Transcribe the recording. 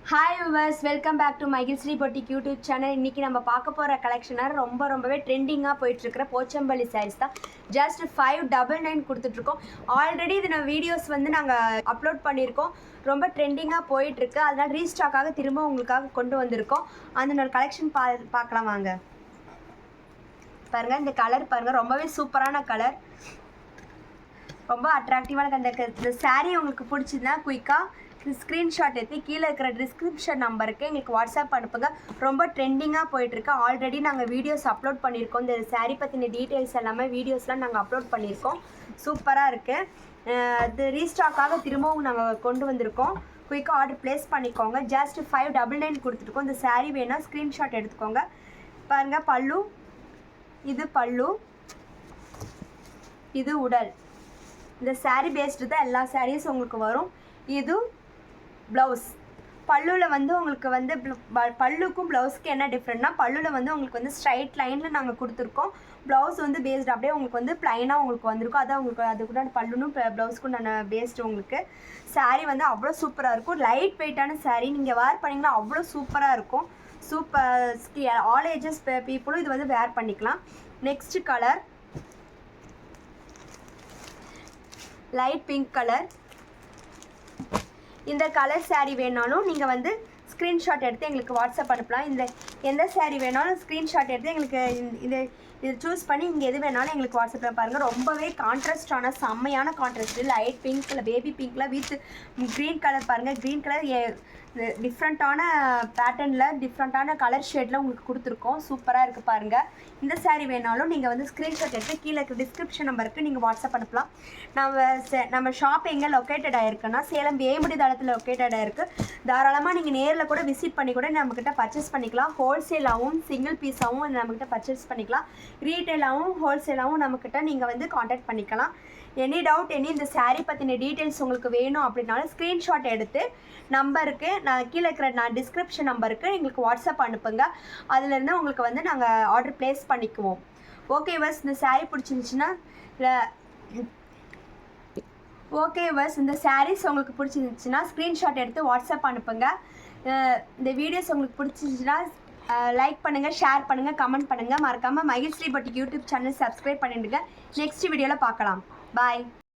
Hi viewers, welcome back to Magizhsri boutique YouTube channel. இன்றைக்கி நம்ம பார்க்க போகிற கலெக்ஷனாக ரொம்பவே ட்ரெண்டிங்காக போயிட்டுருக்கிற போச்சம்பள்ளி சாரீஸ் தான். ஜஸ்ட் 599 கொடுத்துட்ருக்கோம். ஆல்ரெடி இது நம்ம வீடியோஸ் நாங்கள் அப்லோட் பண்ணியிருக்கோம். ரொம்ப ட்ரெண்டிங்காக போயிட்டுருக்கு. அதனால் ரீஸ்டாக்காக திரும்ப உங்களுக்காக கொண்டு வந்திருக்கோம். அந்த கலெக்ஷன் பார்க்கலாம் வாங்க. பாருங்கள், இந்த கலர் பாருங்கள், ரொம்பவே சூப்பரான கலர், ரொம்ப அட்ராக்டிவான. இந்த சாரீ உங்களுக்கு பிடிச்சதுன்னா குயிக்காக ஸ்க்ரீன்ஷாட் எடுத்து கீழே இருக்கிற டிஸ்கிரிப்ஷன் நம்பருக்கு எங்களுக்கு வாட்ஸ்அப் அனுப்புங்க. ரொம்ப ட்ரெண்டிங்காக போயிட்டுருக்கு. ஆல்ரெடி நாங்கள் வீடியோஸ் அப்லோட் பண்ணியிருக்கோம். இந்த சாரீ பற்றின டீட்டெயில்ஸ் எல்லாமே வீடியோஸ்லாம் நாங்கள் அப்லோட் பண்ணியிருக்கோம். சூப்பராக இருக்குது. இது ரீஸ்டாக்காக திரும்பவும் நாங்கள் கொண்டு வந்திருக்கோம். குயிக்காக ஆர்டர் ப்ளேஸ் பண்ணிக்கோங்க. ஜஸ்ட் 599 கொடுத்துருக்கோம். இந்த சாரீ வேணால் ஸ்க்ரீன்ஷாட் எடுத்துக்கோங்க. பாருங்கள், பல்லு, இது பல்லு, இது உடல். இந்த சாரீ பேஸ்டு தான் எல்லா சாரீஸும் உங்களுக்கு வரும். இது ப்ளவுஸ். பல்லுவில் உங்களுக்கு பல்லுக்கும் ப்ளவுஸ்க்கு என்ன டிஃப்ரெண்ட்னா, பல்லுவில் உங்களுக்கு ஸ்ட்ரைட் லைனில் நாங்கள் கொடுத்துருக்கோம். ப்ளவுஸ் பேஸ்டு அப்படியே உங்களுக்கு ப்ளைனாக உங்களுக்கு வந்திருக்கும். அதான் உங்களுக்கு அது கூட பல்லுனும் ப்ளவுஸ்க்கும் நான் பேஸ்டு. உங்களுக்கு சாரீ அவ்வளோ சூப்பராக இருக்கும். லைட் வெயிட்டான சாரீ, நீங்கள் வேர் பண்ணிங்கன்னா அவ்வளோ சூப்பராக இருக்கும். ஆல் ஏஜஸ் பீப்புளும் இது வேர் பண்ணிக்கலாம். Next colour light pink colour. இந்த கலர் சாரீ வேணாலும் நீங்கள் ஸ்க்ரீன்ஷாட் எடுத்து எங்களுக்கு வாட்ஸ்அப் அனுப்பலாம். இந்த எந்த சாரீ வேணாலும் ஸ்க்ரீன்ஷாட் எடுத்து எங்களுக்கு இது சூஸ் பண்ணி இங்கே எது வேணாலும் எங்களுக்கு வாட்ஸ்அப்பில் பாருங்கள். ரொம்பவே கான்ட்ராஸ்டான செம்மையான கான்ட்ராஸ்ட்டு. லைட் பிங்க்கில், பேபி பிங்க்கில் வித் க்ரீன் கலர் பாருங்கள். க்ரீன் கலர் டிஃப்ரெண்ட்டான பேட்டர்னில், டிஃப்ரெண்ட்டான கலர் ஷேடில் உங்களுக்கு கொடுத்துருக்கோம். சூப்பராக இருக்குது பாருங்கள். இந்த சாரீ வேணாலும் நீங்கள் ஸ்க்ரீன்ஷாட் எடுத்து கீழே இருக்க டிஸ்கிரிப்ஷன் நம்பருக்கு நீங்கள் வாட்ஸ்அப் அனுப்பலாம். நம்ம ஷாப் எங்கே லொக்கேட்டட் ஆகிருக்குன்னா, சேலம் வேம்படி தளத்தில் லொக்கேட்டட் ஆகிருக்கு. தாராளமாக நீங்கள் நேரில் கூட விசிட் பண்ணி கூட நம்மக்கிட்ட பர்ச்சேஸ் பண்ணிக்கலாம். ஹோல்சேலாகவும் சிங்கிள் பீஸாகவும் நம்மக்கிட்ட பர்ச்சேஸ் பண்ணிக்கலாம். ரீட்டெயிலாகவும் ஹோல்சேலாகவும் நம்மக்கிட்ட நீங்கள் காண்டாக்ட் பண்ணிக்கலாம். எனி டவுட், இந்த சாரீ பற்றின டீட்டெயில்ஸ் உங்களுக்கு வேணும் அப்படின்னாலும் ஸ்க்ரீன்ஷாட் எடுத்து நம்பருக்கு நான் கீழே இருக்கிற டிஸ்கிரிப்ஷன் நம்பருக்கு எங்களுக்கு வாட்ஸ்அப் அனுப்புங்க. அதுலேருந்து உங்களுக்கு நாங்கள் ஆர்டர் ப்ளேஸ் பண்ணிக்குவோம். ஓகே பஸ், இந்த சாரீ பிடிச்சிருந்துச்சுன்னா இந்த சாரீஸ் உங்களுக்கு பிடிச்சிருந்துச்சுன்னா ஸ்க்ரீன்ஷாட் எடுத்து வாட்ஸ்அப் அனுப்புங்க. இந்த வீடியோஸ் உங்களுக்கு பிடிச்சிருந்துச்சுன்னா லைக் பண்ணுங்கள், ஷேர் பண்ணுங்கள், கமெண்ட் பண்ணுங்கள். மறக்காமல் மகிழ்ஸ்ரீ பொட்டிக் யூடியூப் சேனல் சப்ஸ்கிரைப் பண்ணிடுங்க. நெக்ஸ்ட் வீடியோவில் பார்க்கலாம். பாய்.